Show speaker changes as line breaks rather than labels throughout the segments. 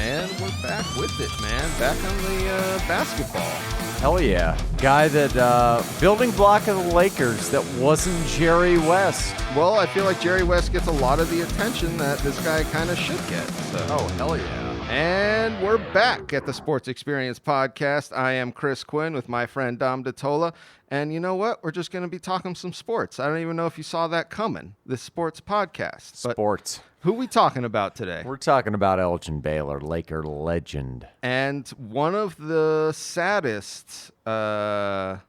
And we're back with it, man. Back on the basketball.
Hell yeah. Guy that, building block of the Lakers that wasn't Jerry West.
Well, I feel like Jerry West gets a lot of the attention that this guy kind of should get. So.
Oh, hell yeah.
And we're back at the Sports Experience Podcast. I am Chris Quinn with my friend Dom DiTolla. And you know what? We're just going to be talking some sports. I don't even know if you saw that coming, this sports podcast.
Sports.
Who we talking about today?
We're talking about Elgin Baylor, Laker legend.
And one of the saddest, I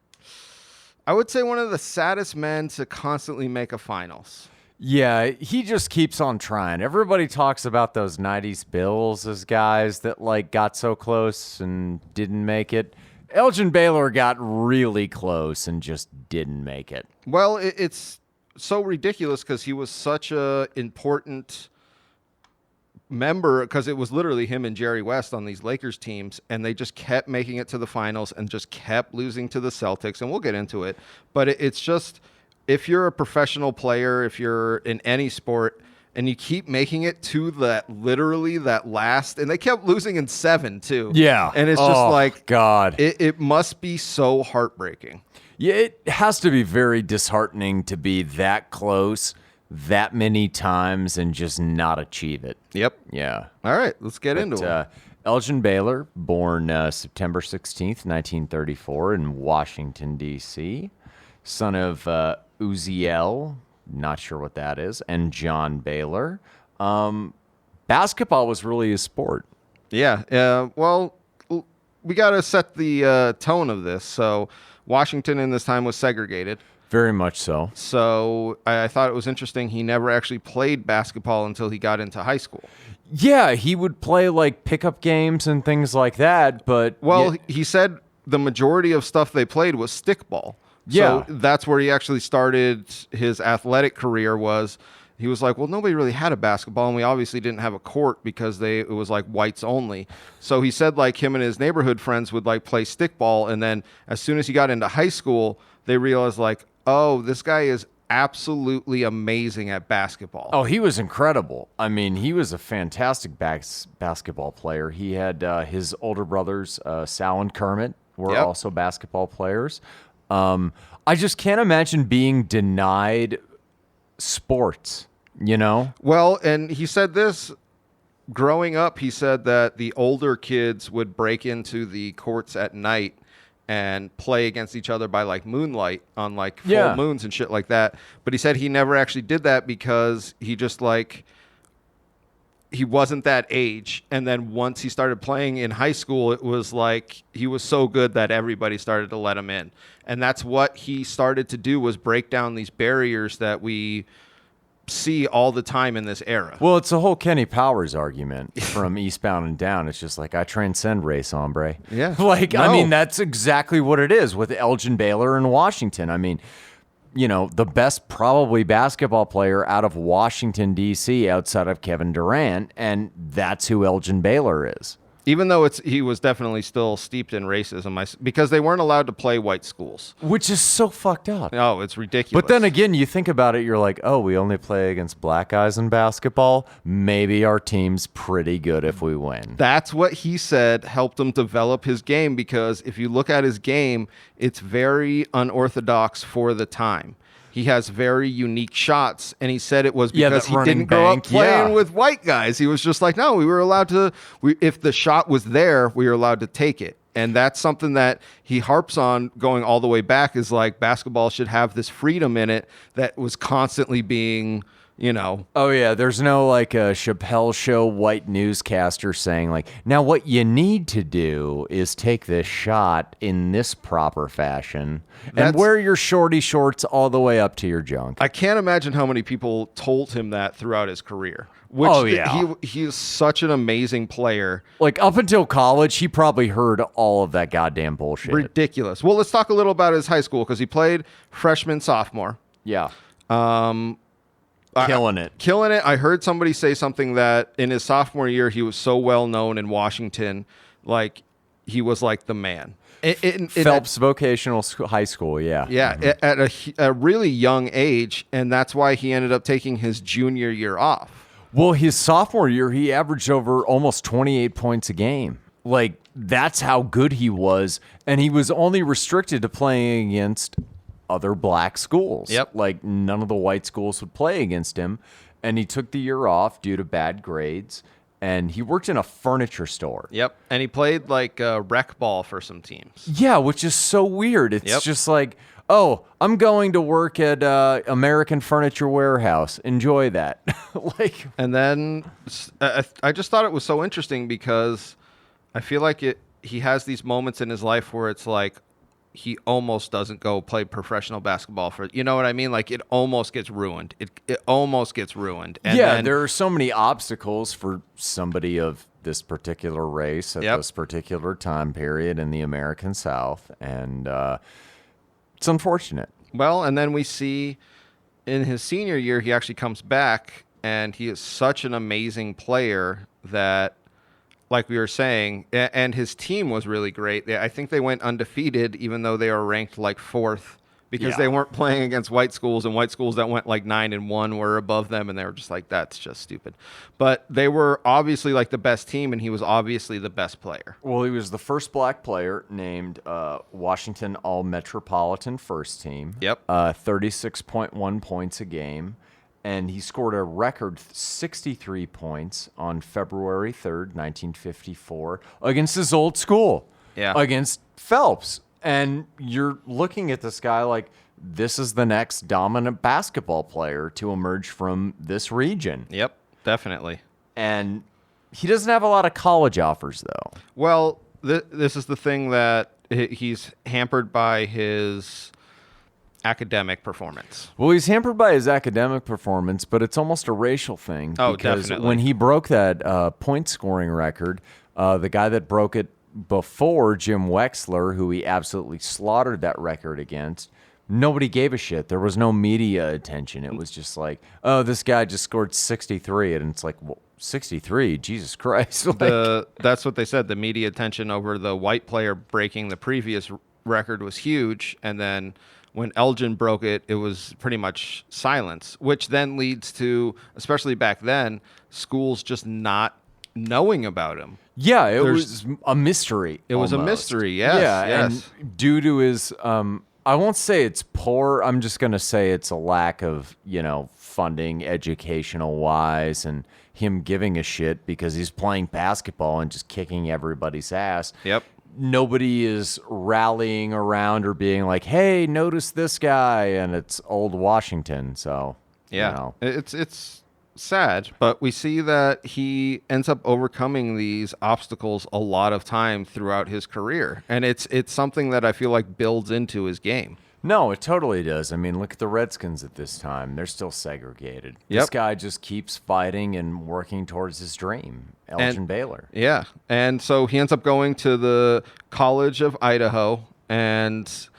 would say one of the saddest men to constantly make a finals.
Yeah, he just keeps on trying. Everybody talks about those 90s Bills as guys that got so close and didn't make it. Elgin Baylor got really close and just didn't make it.
Well, it's so ridiculous because he was such a important member, because it was literally him and Jerry West on these Lakers teams, and they just kept making it to the finals and just kept losing to the Celtics, and we'll get into it. But it's just, if you're a professional player, if you're in any sport, and you keep making it to that last, and they kept losing in 7 too.
Yeah.
And it's just
God.
It must be so heartbreaking.
Yeah, it has to be very disheartening to be that close that many times and just not achieve it.
Yep.
Yeah.
All right, let's get into it.
Elgin Baylor, born September 16th, 1934 in Washington, D.C., son of Uziel, not sure what that is, and John Baylor. Basketball was really his sport.
Yeah. Well, we got to set the tone of this. So Washington in this time was segregated.
Very much so.
So I thought it was interesting. He never actually played basketball until he got into high school.
Yeah, he would play pickup games and things like that. But
he said the majority of stuff they played was stickball.
Yeah.
So that's where he actually started his athletic career. He was like, well, nobody really had a basketball, and we obviously didn't have a court because it was whites only. So he said him and his neighborhood friends would play stickball, and then as soon as he got into high school, they realized oh, this guy is absolutely amazing at basketball.
Oh, he was incredible. I mean, he was a fantastic basketball player. He had his older brothers, Sal and Kermit, were also basketball players. I just can't imagine being denied sports,
Well, and he said this, growing up, he said that the older kids would break into the courts at night and play against each other by moonlight on full moons and shit like that. But he said he never actually did that because he just he wasn't that age. And then once he started playing in high school, it was he was so good that everybody started to let him in. And that's what he started to do, was break down these barriers that we see all the time in this era.
Well, it's the whole Kenny Powers argument from Eastbound and Down. It's just I transcend race, hombre.
Yeah.
I mean, that's exactly what it is with Elgin Baylor in Washington. I mean, the best probably basketball player out of Washington, D.C. outside of Kevin Durant, and that's who Elgin Baylor is.
Even though he was definitely still steeped in racism, because they weren't allowed to play white schools.
Which is so fucked up.
Oh, it's ridiculous.
But then again, you think about it, you're oh, we only play against black guys in basketball. Maybe our team's pretty good if we win.
That's what he said helped him develop his game, because if you look at his game, it's very unorthodox for the time. He has very unique shots, and he said it was because he didn't grow up playing with white guys. He was just no, we were allowed to, if the shot was there, we were allowed to take it. And that's something that he harps on going all the way back, is basketball should have this freedom in it that was constantly being,
Oh, yeah. There's no a Chappelle Show white newscaster saying now what you need to do is take this shot in this proper fashion and wear your shorty shorts all the way up to your junk.
I can't imagine how many people told him that throughout his career. He is such an amazing player.
Up until college, he probably heard all of that goddamn bullshit.
Ridiculous. Well, let's talk a little about his high school, because he played freshman, sophomore.
Yeah.
Killing it. I heard somebody say something that in his sophomore year, he was so well known in Washington, he was the man.
Phelps Vocational High School, yeah.
Yeah, at a really young age, and that's why he ended up taking his junior year off.
Well, his sophomore year, he averaged over almost 28 points a game. Like, that's how good he was. And he was only restricted to playing against other black schools.
Yep.
Like, none of the white schools would play against him. And he took the year off due to bad grades. And he worked in a furniture store.
Yep. And he played like rec ball for some teams.
Yeah, which is so weird. It's just like, oh, I'm going to work at American Furniture Warehouse. Enjoy that. Like,
and then I just thought it was so interesting because I feel like he has these moments in his life where it's like he almost doesn't go play professional basketball for, you know what I mean? Like it almost gets ruined. It almost gets ruined. And
yeah, there are so many obstacles for somebody of this particular race at this particular time period in the American South. And it's unfortunate.
Well, and then we see in his senior year, he actually comes back and he is such an amazing player that, like we were saying, and his team was really great. I think they went undefeated, even though they were ranked like 4th, because they weren't playing against white schools, and white schools that went like 9-1 were above them, and they were just like, that's just stupid. But they were obviously like the best team, and he was obviously the best player.
Well, he was the first black player named Washington All-Metropolitan First Team.
Yep.
36.1 points a game. And he scored a record 63 points on February 3rd, 1954, against his old school, against Phelps. And you're looking at this guy like, this is the next dominant basketball player to emerge from this region.
Yep, definitely.
And he doesn't have a lot of college offers, though.
Well, this is the thing that he's hampered by his academic performance.
Well, he's hampered by his academic performance, but it's almost a racial thing.
Oh,
because
definitely.
when he broke that point scoring record, the guy that broke it before, Jim Wexler, who he absolutely slaughtered that record against, nobody gave a shit. There was no media attention. It was just like, oh, this guy just scored 63. And it's like, well, 63? Jesus Christ.
That's what they said. The media attention over the white player breaking the previous record was huge. And then when Elgin broke it, it was pretty much silence, which then leads to, especially back then, schools just not knowing about him.
Yeah, it was a mystery.
It was a mystery, yes.
Yeah,
yes.
And due to his, I won't say it's poor, I'm just going to say it's a lack of, funding educational-wise and him giving a shit because he's playing basketball and just kicking everybody's ass.
Yep.
Nobody is rallying around or being like, hey, notice this guy, and it's old Washington, so,
yeah. It's sad, but we see that he ends up overcoming these obstacles a lot of time throughout his career, and it's something that I feel like builds into his game.
No, it totally does. I mean, look at the Redskins at this time. They're still segregated.
Yep.
This guy just keeps fighting and working towards his dream, Elgin Baylor.
Yeah, and so he ends up going to the College of Idaho, and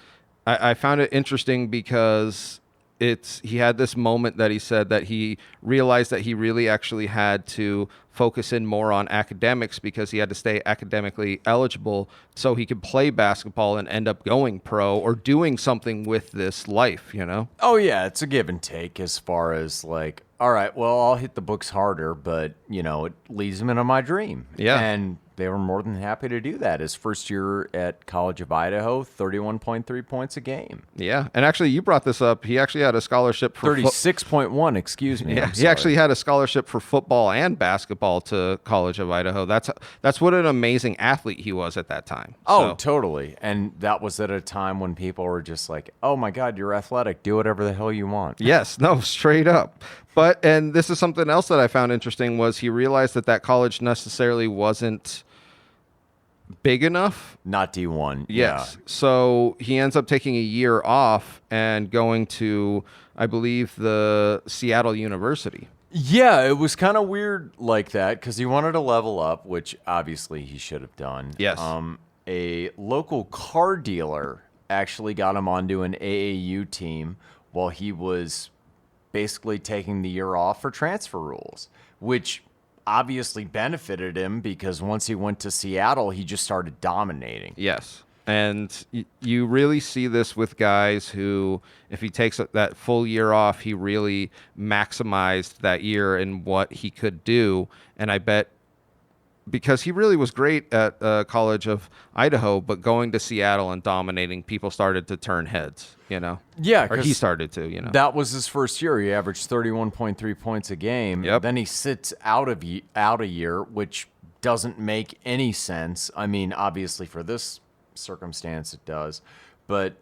I found it interesting because he had this moment that he said that he realized that he really actually had to focus in more on academics because he had to stay academically eligible so he could play basketball and end up going pro or doing something with this life,
Oh, yeah, it's a give and take as far as like, all right, well, I'll hit the books harder, but, it leads him into my dream.
Yeah.
And they were more than happy to do that. His first year at College of Idaho, 31.3 points a game.
Yeah, and actually you brought this up. He actually had a scholarship for
36.1, excuse me.
Yeah, he actually had a scholarship for football and basketball to College of Idaho. That's what an amazing athlete he was at that time.
Oh, totally. And that was at a time when people were just like, oh my God, you're athletic. Do whatever the hell you want.
Yes, no, straight up. And this is something else that I found interesting was he realized that college necessarily wasn't big enough.
Not D1.
Yes.
Yeah.
So he ends up taking a year off and going to, I believe, the Seattle University.
Yeah, it was kind of weird like that because he wanted to level up, which obviously he should have done.
Yes.
A local car dealer actually got him onto an AAU team while he was basically taking the year off for transfer rules, which obviously benefited him because once he went to Seattle, he just started dominating.
Yes. And you really see this with guys who, if he takes that full year off, he really maximized that year in what he could do. And I bet because he really was great at College of Idaho, but going to Seattle and dominating, people started to turn heads,
Yeah,
or he started to,
That was his first year. He averaged 31.3 points a game.
Yep.
Then he sits out a year, which doesn't make any sense. I mean, obviously for this circumstance it does, but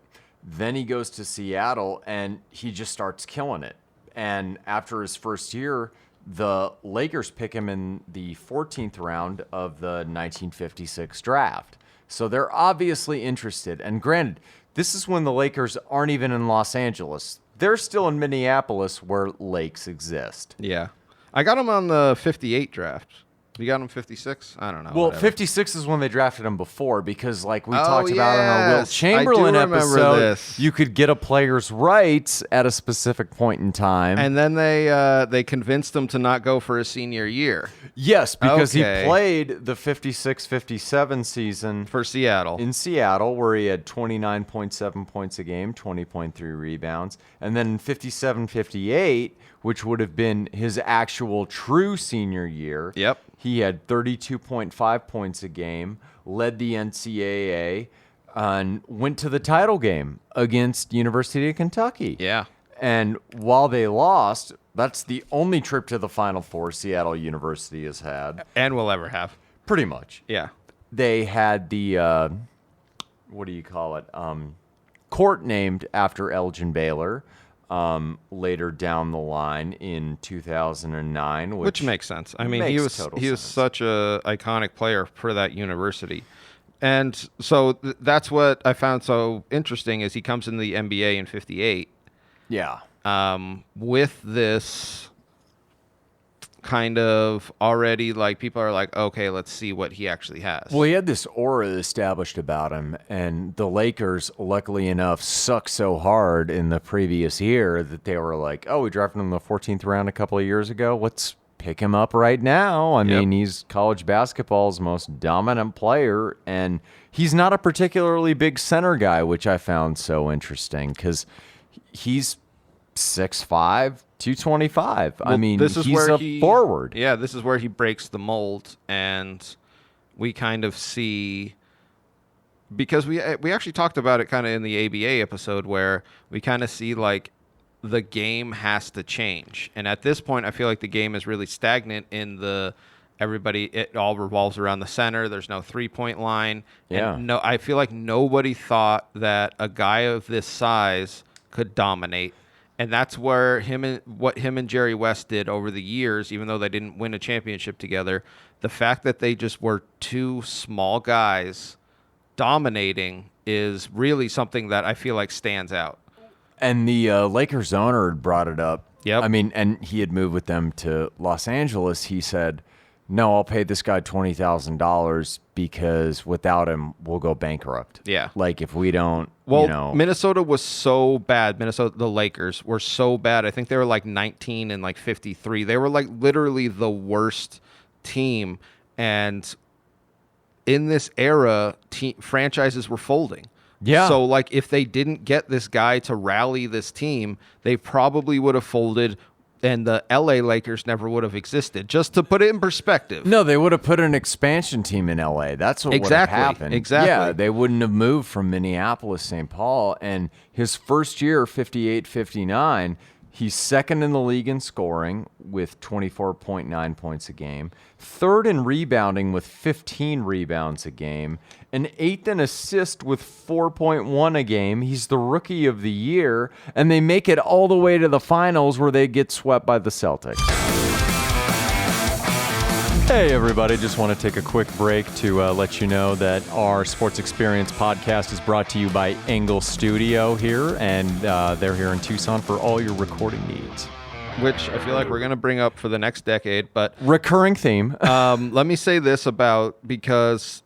then he goes to Seattle and he just starts killing it. And after his first year, the Lakers pick him in the 14th round of the 1956 draft. So they're obviously interested. And granted, this is when the Lakers aren't even in Los Angeles. They're still in Minneapolis where lakes exist.
Yeah. I got him on the 58 draft. You got him 56? I don't know.
Well,
whatever.
56 is when they drafted him before because, like we talked about in our Will
yes.
Chamberlain
I do remember
episode,
this.
you could get a player's rights at a specific point in time.
And then they convinced him to not go for his senior year.
Yes, because
Okay.
he played the 56-57 season
For Seattle.
in Seattle, where he had 29.7 points a game, 20.3 rebounds. And then in 57-58, which would have been his actual true senior year,
Yep.
he had 32.5 points a game, led the NCAA, and went to the title game against University of Kentucky.
Yeah.
And while they lost, that's the only trip to the Final Four Seattle University has had.
And we'll ever have.
Pretty much.
Yeah.
They had the, what do you call it, court named after Elgin Baylor later down the line in 2009.
Which makes sense. I mean, he
makes
was
total
he was
sense.
such a iconic player for that university. And so that's what I found so interesting is he comes into the NBA in 58
Yeah.
with this kind of already like people are like, okay, let's see what he actually has.
Well, he had this aura established about him, and the Lakers, luckily enough, sucked so hard in the previous year that they were like, oh, we drafted him in the 14th round a couple of years ago. Let's pick him up right now. I mean, he's college basketball's most dominant player, and he's not a particularly big center guy, which I found so interesting because he's 6'5", 225. I mean,
this is
he's
where
a forward.
Yeah, this is where he breaks the mold, and we kind of see because we actually talked about it kind of in the ABA episode where we kind of see like the game has to change, and at this point, I feel like the game is really stagnant in the it all revolves around the center. There's no 3-point line.
Yeah.
And I feel like nobody thought that a guy of this size could dominate. And that's where what him and Jerry West did over the years, even though they didn't win a championship together, the fact that they just were two small guys dominating is really something that I feel like stands out.
And the Lakers owner had brought it up.
Yep.
I mean, and he had moved with them to Los Angeles. He said, no, I'll pay this guy $20,000 because without him, we'll go bankrupt.
Yeah.
Like if we don't,
Well, Minnesota was so bad. The Lakers were so bad. I think they were like 19 and like 53. They were like literally the worst team. And in this era, franchises were folding.
Yeah.
So like if they didn't get this guy to rally this team, they probably would have folded and the LA Lakers never would have existed. Just to put it in perspective.
No, they would have put an expansion team in LA. That's what would have happened.
Exactly.
Yeah, they wouldn't have moved from Minneapolis, St. Paul. And his first year, 58-59, he's second in the league in scoring with 24.9 points a game, third in rebounding with 15 rebounds a game, and eighth in assist with 4.1 a game. He's the rookie of the year, and they make it all the way to the finals where they get swept by the Celtics. Hey, everybody. Just want to take a quick break to let you know that our Sports Experience podcast is brought to you by Engle Studio here, and they're here in Tucson for all your recording needs.
Which I feel like we're going to bring up for the next decade. But
recurring theme.
Let me say this because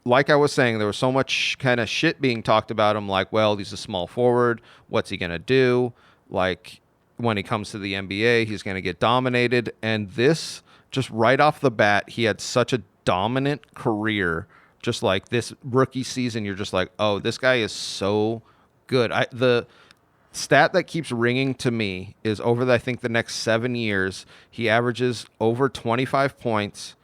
like I was saying, there was so much kind of shit being talked about him, like, well, he's a small forward. What's he going to do? Like, when he comes to the NBA, he's going to get dominated. And this, just right off the bat, he had such a dominant career just like this rookie season, you're just like, oh, this guy is so good. The stat that keeps ringing to me is I think the next 7 years, he averages over 25 points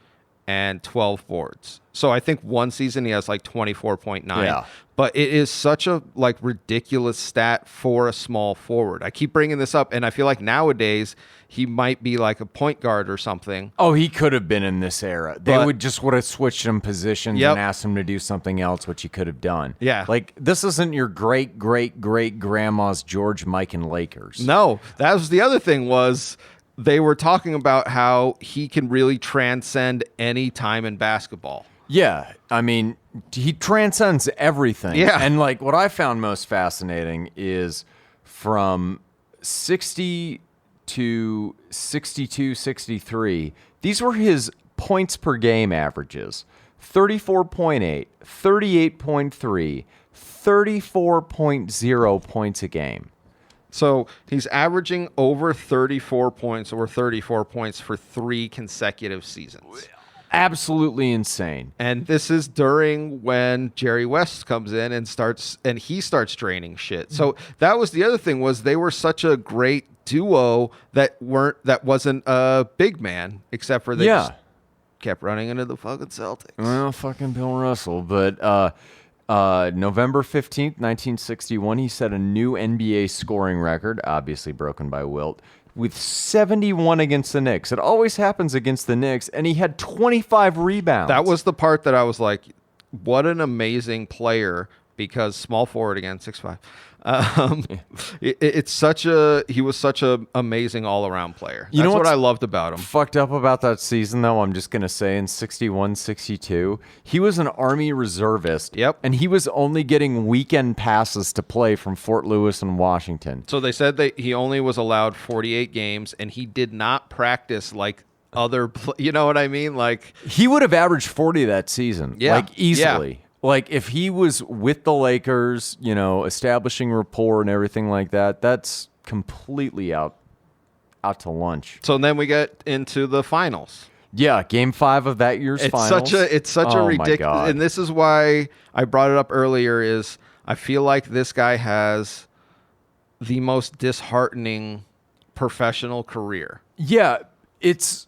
and 12 boards. So I think one season he has like 24.9.
Yeah.
But it is such a like ridiculous stat for a small forward. I keep bringing this up, and I feel like nowadays he might be like a point guard or something.
Oh, he could have been in this era. They would have switched him positions and asked him to do something else, which he could have done.
Yeah.
Like, this isn't your great-great-great-grandma's George Mikan Lakers.
No, that was the other thing was they were talking about how he can really transcend any time in basketball.
Yeah, I mean, he transcends everything.
Yeah.
And, like, what I found most fascinating is from 60 to 62, 63, these were his points per game averages. 34.8, 38.3, 34.0 points a game.
So he's averaging over 34 points for 3 consecutive seasons.
Absolutely insane.
And this is during when Jerry West comes in and he starts draining shit. So that was the other thing was they were such a great duo that wasn't a big man, except for they just kept running into the fucking Celtics.
Well, fucking Bill Russell. But November 15th, 1961, he set a new NBA scoring record, obviously broken by Wilt, with 71 against the Knicks. It always happens against the Knicks, and he had 25 rebounds.
That was the part that I was like, what an amazing player, because small forward again, 6'5". He was such a amazing all-around player. That's what I loved about him.
Fucked up about that season, though, I'm just going to say in 61, 62, he was an Army reservist.
Yep.
And he was only getting weekend passes to play from Fort Lewis and Washington.
So they said that he only was allowed 48 games, and he did not practice like you know what I mean? Like
he would have averaged 40 that season.
Yeah.
Like easily.
Yeah.
Like, if he was with the Lakers, establishing rapport and everything like that, that's completely out to lunch.
So then we get into the finals.
Yeah, Game 5 of that year's finals.
It's such a ridiculous, and this is why I brought it up earlier. Is I feel like this guy has the most disheartening professional career.
Yeah, it's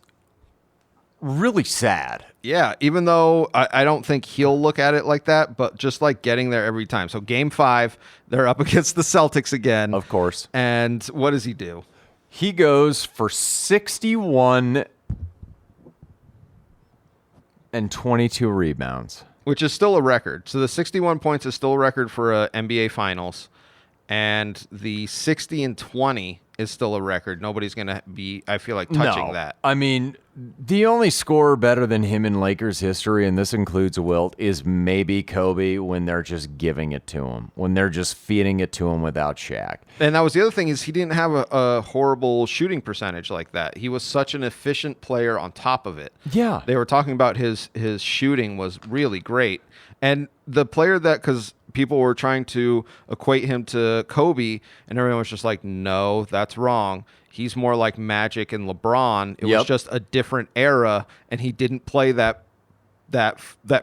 really sad.
Yeah, even though I don't think he'll look at it like that, but just like getting there every time. So Game 5, they're up against the Celtics again.
Of course.
And what does he do?
He goes for 61 and 22 rebounds.
Which is still a record. So the 61 points is still a record for a NBA Finals. And the 60 and 20 is still a record. Nobody's going to be, I feel like, touching that.
I mean, the only scorer better than him in Lakers history, and this includes Wilt, is maybe Kobe when they're just giving it to him, when they're just feeding it to him without Shaq.
And that was the other thing is he didn't have a horrible shooting percentage like that. He was such an efficient player on top of it.
Yeah.
They were talking about his shooting was really great. And the player because people were trying to equate him to Kobe, and everyone was just like, no, that's wrong. He's more like Magic and LeBron. It was just a different era, and he didn't play that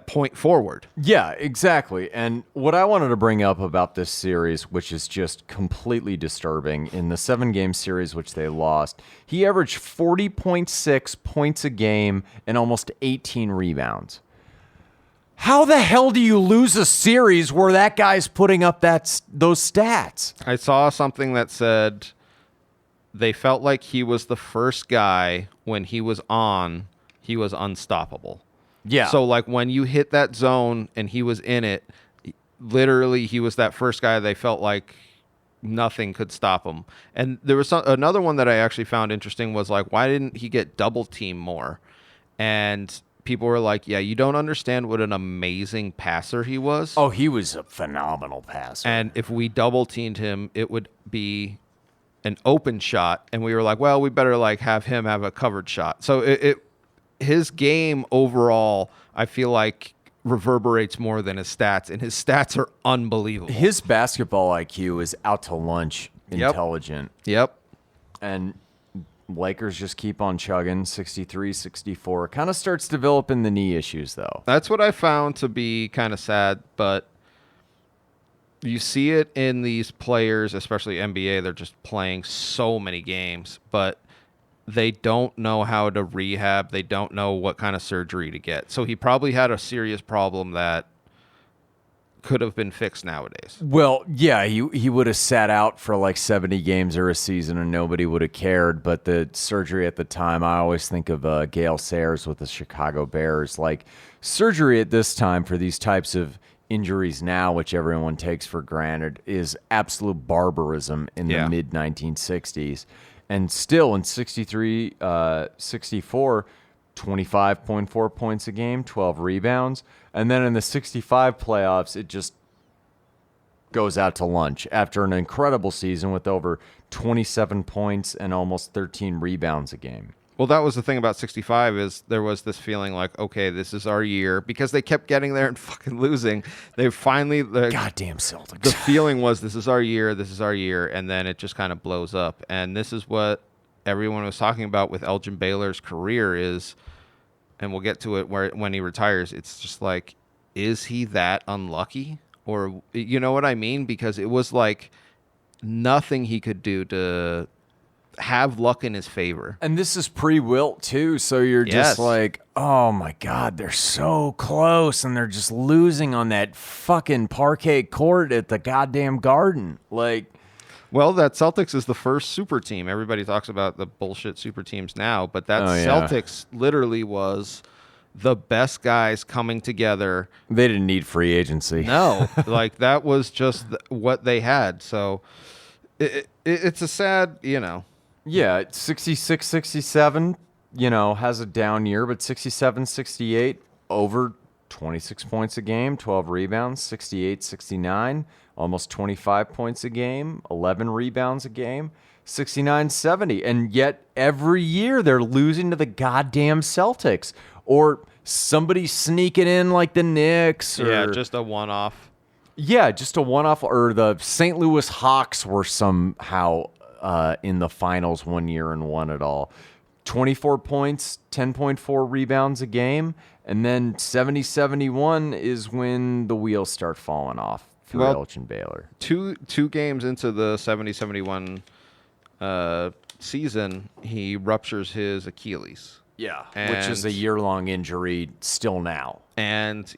point forward.
Yeah, exactly. And what I wanted to bring up about this series, which is just completely disturbing, in the 7-game series which they lost, he averaged 40.6 points a game and almost 18 rebounds. How the hell do you lose a series where that guy's putting up those stats?
I saw something that said they felt like he was the first guy when he was unstoppable.
Yeah.
So like when you hit that zone and he was in it, literally he was that first guy they felt like nothing could stop him. And there was another one that I actually found interesting was like, why didn't he get double teamed more? And people were like, yeah, you don't understand what an amazing passer he was.
Oh, he was a phenomenal passer.
And if we double teamed him, it would be an open shot. And we were like, well, we better like have him have a covered shot. So his game overall, I feel like reverberates more than his stats, and his stats are unbelievable.
His basketball IQ is out to lunch intelligent.
Yep.
And Lakers just keep on chugging, 63, 64. Kind of starts developing the knee issues, though.
That's what I found to be kind of sad, but you see it in these players, especially NBA. They're just playing so many games, but they don't know how to rehab. They don't know what kind of surgery to get. So he probably had a serious problem that could have been fixed nowadays.
Well, yeah, he would have sat out for like 70 games or a season and nobody would have cared. But the surgery at the time, I always think of Gale Sayers with the Chicago Bears. Like, surgery at this time for these types of injuries now, which everyone takes for granted, is absolute barbarism in the mid-1960s. And still in 63, 64, 25.4 points a game, 12 rebounds. And then in the 65 playoffs, it just goes out to lunch after an incredible season with over 27 points and almost 13 rebounds a game.
Well, that was the thing about 65 is there was this feeling like, okay, this is our year, because they kept getting there and fucking losing. They finally...
Goddamn Celtics.
The feeling was, this is our year, and then it just kind of blows up. And this is what everyone was talking about with Elgin Baylor's career is, and we'll get to it when he retires, it's just like, is he that unlucky? Or, you know what I mean? Because it was like nothing he could do to have luck in his favor.
And this is pre-Wilt too, so you're just like, oh my God, they're so close, and they're just losing on that fucking parquet court at the goddamn Garden. Like,
well, that Celtics is the first super team. Everybody talks about the bullshit super teams now, but that Celtics literally was the best guys coming together.
They didn't need free agency.
No, like that was just what they had. So it's a sad, you know.
Yeah, 66, 67, you know, has a down year, but 67, 68, over 26 points a game, 12 rebounds, 68, 69, almost 25 points a game, 11 rebounds a game, 69, 70. And yet every year they're losing to the goddamn Celtics or somebody sneaking in like the Knicks. Or,
just a one-off.
Yeah, just a one-off. Or the St. Louis Hawks were somehow in the finals one year and won it all. 24 points, 10.4 rebounds a game, and then 70-71 is when the wheels start falling off for Elgin Baylor.
Two games into the 70-71 season, he ruptures his Achilles.
Yeah, which is a year-long injury still now.
And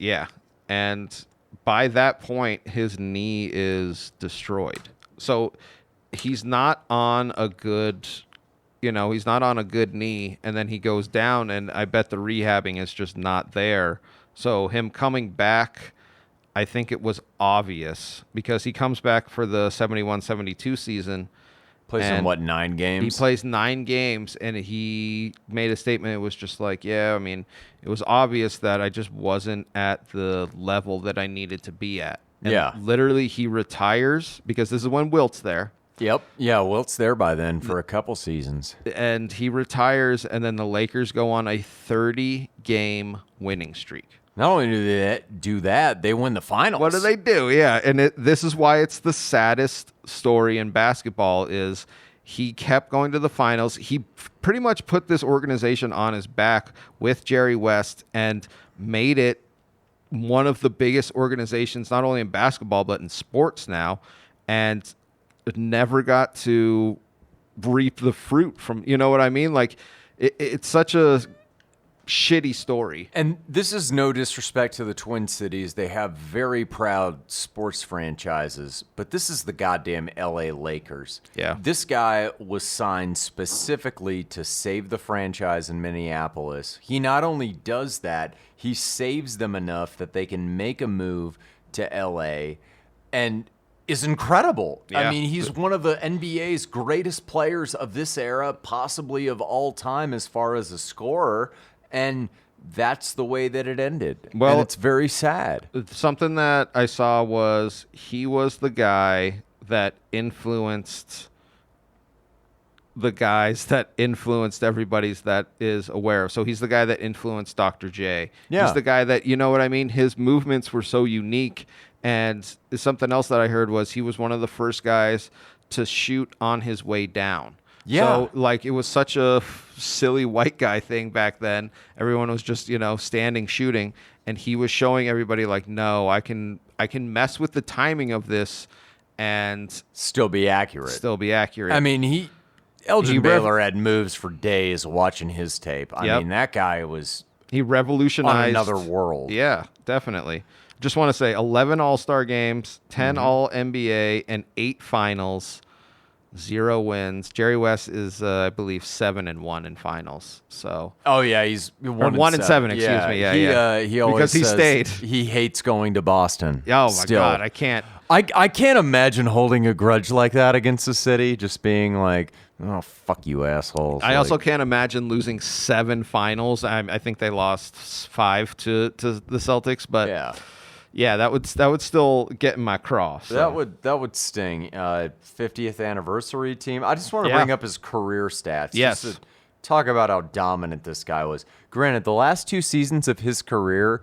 by that point, his knee is destroyed. So he's not on a good, he's not on a good knee, and then he goes down, and I bet the rehabbing is just not there. So him coming back, I think it was obvious, because he comes back for the 71-72 season.
Plays in, 9 games?
He plays 9 games, and he made a statement. It was just like, it was obvious that I just wasn't at the level that I needed to be at. And literally, he retires, because this is when Wilt's there.
Yep. Yeah, Wilt's there by then for a couple seasons.
And he retires, and then the Lakers go on a 30-game winning streak.
Not only do they do that, they win the finals.
What do they do? Yeah, and this is why it's the saddest story in basketball is he kept going to the finals. He pretty much put this organization on his back with Jerry West and made it one of the biggest organizations, not only in basketball, but in sports now. And never got to reap the fruit from, you know what I mean? Like, it's such a shitty story.
And this is no disrespect to the Twin Cities. They have very proud sports franchises, but this is the goddamn LA Lakers.
Yeah.
This guy was signed specifically to save the franchise in Minneapolis. He not only does that, he saves them enough that they can make a move to LA and is incredible.
Yeah.
I mean, he's one of the NBA's greatest players of this era, possibly of all time as far as a scorer, and that's the way that it ended. Well, and it's very sad.
Something that I saw was he was the guy that influenced the guys that influenced everybody's that is aware of. So he's the guy that influenced Dr. J.
Yeah.
He's the guy that, you know what I mean? His movements were so unique. And something else that I heard was he was one of the first guys to shoot on his way down.
Yeah.
So, like, it was such a silly white guy thing back then. Everyone was just, standing shooting, and he was showing everybody, like, no, I can mess with the timing of this and
Still be accurate. I mean, Elgin Baylor had moves for days watching his tape. I mean, that guy was
he revolutionized
on another world.
Yeah, definitely. Just want to say 11 All-Star games, 10 All-NBA, and 8 finals, 0 wins. Jerry West is, I believe, 7-1 in finals. So.
Oh yeah, he's
1-7. Excuse me. Yeah,
he always
because he
says
stayed.
He hates going to Boston.
Oh my God, I can't.
I can't imagine holding a grudge like that against the city. Just being like, oh fuck you assholes.
I also can't imagine losing 7 finals. I think they lost 5 to the Celtics, but yeah, that would still get in my craw. So.
That would sting. 50th anniversary team. I just want to bring up his career stats.
Yes.
Just to talk about how dominant this guy was. Granted, the last 2 seasons of his career,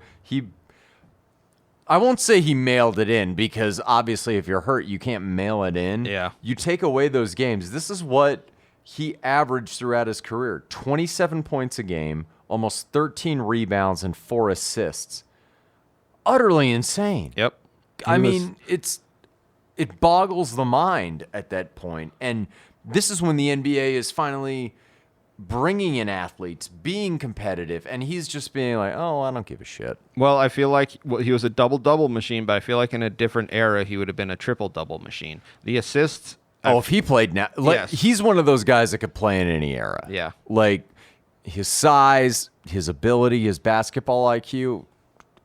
I won't say he mailed it in, because obviously if you're hurt, you can't mail it in.
Yeah.
You take away those games. This is what he averaged throughout his career. 27 points a game, almost 13 rebounds, and 4 assists. Utterly insane.
Yep.
I mean, it boggles the mind at that point. And this is when the NBA is finally bringing in athletes, being competitive, and he's just being like, oh, I don't give a shit.
Well, I feel like he was a double-double machine, but I feel like in a different era, he would have been a triple-double machine. The assists...
if he played now...
Yes.
He's one of those guys that could play in any era.
Yeah.
Like, his size, his ability, his basketball IQ...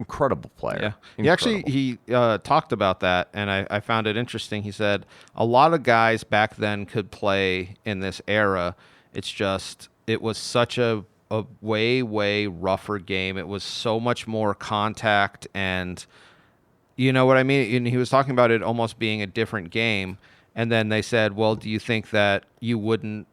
Incredible player.
Yeah. He talked about that, and I found it interesting. He said a lot of guys back then could play in this era. It's just it was such a way, way rougher game. It was so much more contact, and you know what I mean? And he was talking about it almost being a different game. And then they said, well, do you think that you wouldn't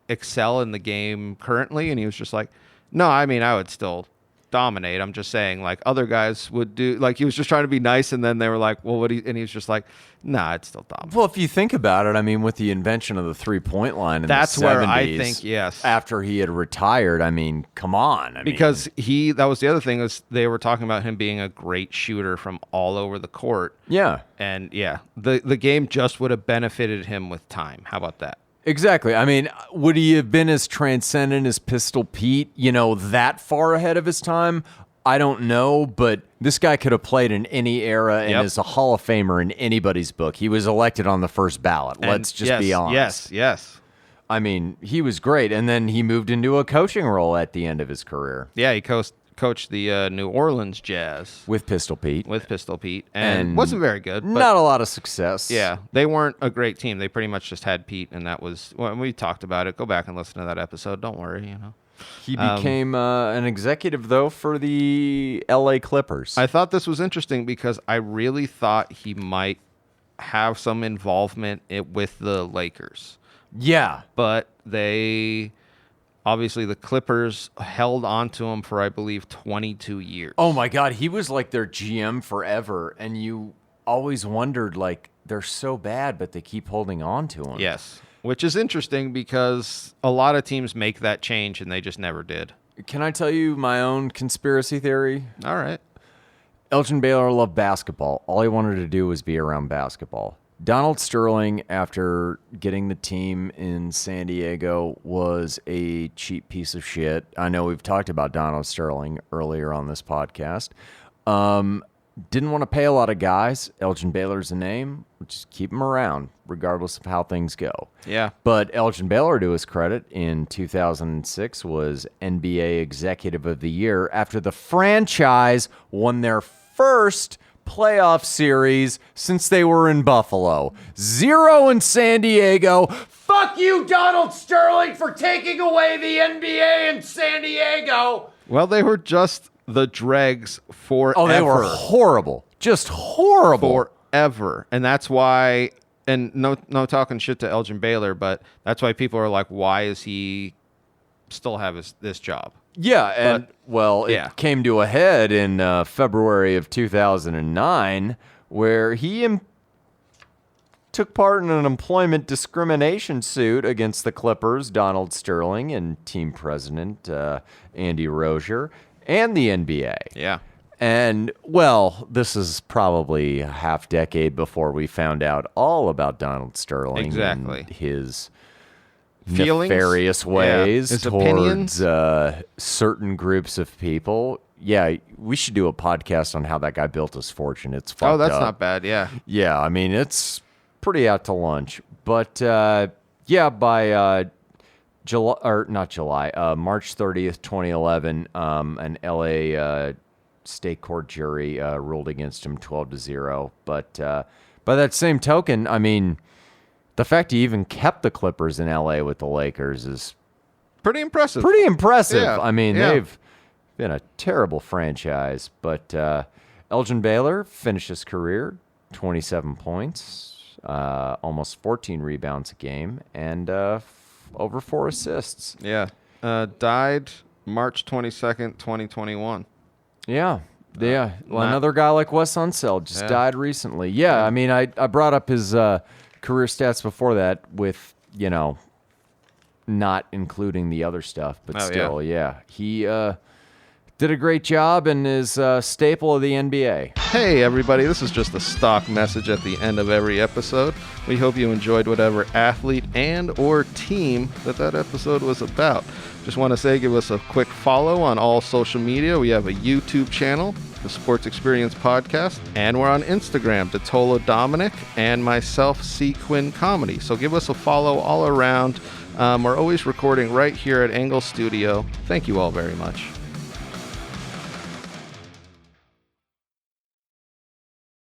excel in the game currently? And he was just like, no, I mean, I would still dominate. I'm just saying, like, other guys would do. Like, he was just trying to be nice, and then they were like, well, and he was just like, nah, it's still dominate.
Well, if you think about it, I mean, with the invention of the 3-point line in
that's
the 70s,
where I think, yes,
after he had retired, I mean, come on.
Because that was the other thing, is they were talking about him being a great shooter from all over the court.
Yeah.
And yeah, the game just would have benefited him with time. How about that?
Exactly. I mean, would he have been as transcendent as Pistol Pete, that far ahead of his time? I don't know, but this guy could have played in any era and is a Hall of Famer in anybody's book. He was elected on the first ballot. Let's just be honest.
Yes.
I mean, he was great, and then he moved into a coaching role at the end of his career.
Yeah, he coached the New Orleans Jazz
with Pistol Pete.
And wasn't very good. But
not a lot of success.
Yeah, they weren't a great team. They pretty much just had Pete, and that was when we talked about it. Go back and listen to that episode. Don't worry,
He became an executive, though, for the L.A. Clippers.
I thought this was interesting because I really thought he might have some involvement with the Lakers.
Yeah.
But obviously, the Clippers held on to him for, I believe, 22 years.
Oh, my God. He was like their GM forever, and you always wondered, like, they're so bad, but they keep holding on to him.
Yes. Which is interesting because a lot of teams make that change and they just never did.
Can I tell you my own conspiracy theory?
All right.
Elgin Baylor loved basketball. All he wanted to do was be around basketball. Donald Sterling, after getting the team in San Diego, was a cheap piece of shit. I know we've talked about Donald Sterling earlier on this podcast. Didn't want to pay a lot of guys. Elgin Baylor's a name. Just keep him around, regardless of how things go.
Yeah.
But Elgin Baylor, to his credit, in 2006 was NBA Executive of the Year after the franchise won their first playoff series since they were in Buffalo. 0 in San Diego. Fuck you, Donald Sterling, for taking away the NBA in San Diego.
Well, they were just the dregs forever.
Oh, they were horrible. Just horrible.
Forever. And that's why, and no talking shit to Elgin Baylor, but that's why people are like, why is he still have this job?
Yeah, and it came to a head in February of 2009 where he took part in an employment discrimination suit against the Clippers, Donald Sterling, and team president Andy Rozier, and the NBA.
Yeah.
And, well, this is probably a half decade before we found out all about Donald Sterling
Exactly.
and his
Feelings?
nefarious ways
His
towards certain groups of people. Yeah, we should do a podcast on how that guy built his fortune. It's fucked
Oh, that's
up.
not bad. Yeah.
Yeah, I mean, it's pretty out to lunch. But, yeah, by March 30th, 2011, an L.A. state court jury ruled against him 12-0. But by that same token, I mean, the fact he even kept the Clippers in L.A. with the Lakers is
Pretty impressive.
Yeah. I mean,
yeah.
they've been a terrible franchise. But Elgin Baylor finished his career 27 points, almost 14 rebounds a game, and over 4 assists.
Yeah. Died March 22nd, 2021.
Yeah. Yeah. Well, another guy like Wes Unseld just died recently. Yeah. I mean, I brought up his career stats before that with, not including the other stuff, but still, yeah. He did a great job and is a staple of the NBA.
Hey, everybody. This is just a stock message at the end of every episode. We hope you enjoyed whatever athlete and or team that episode was about. Just want to say, give us a quick follow on all social media. We have a YouTube channel, the Sports Experience Podcast, and we're on Instagram, DiTolla Dominic, and myself, C. Quinn Comedy. So give us a follow all around. We're always recording right here at Engle Studio. Thank you all very much.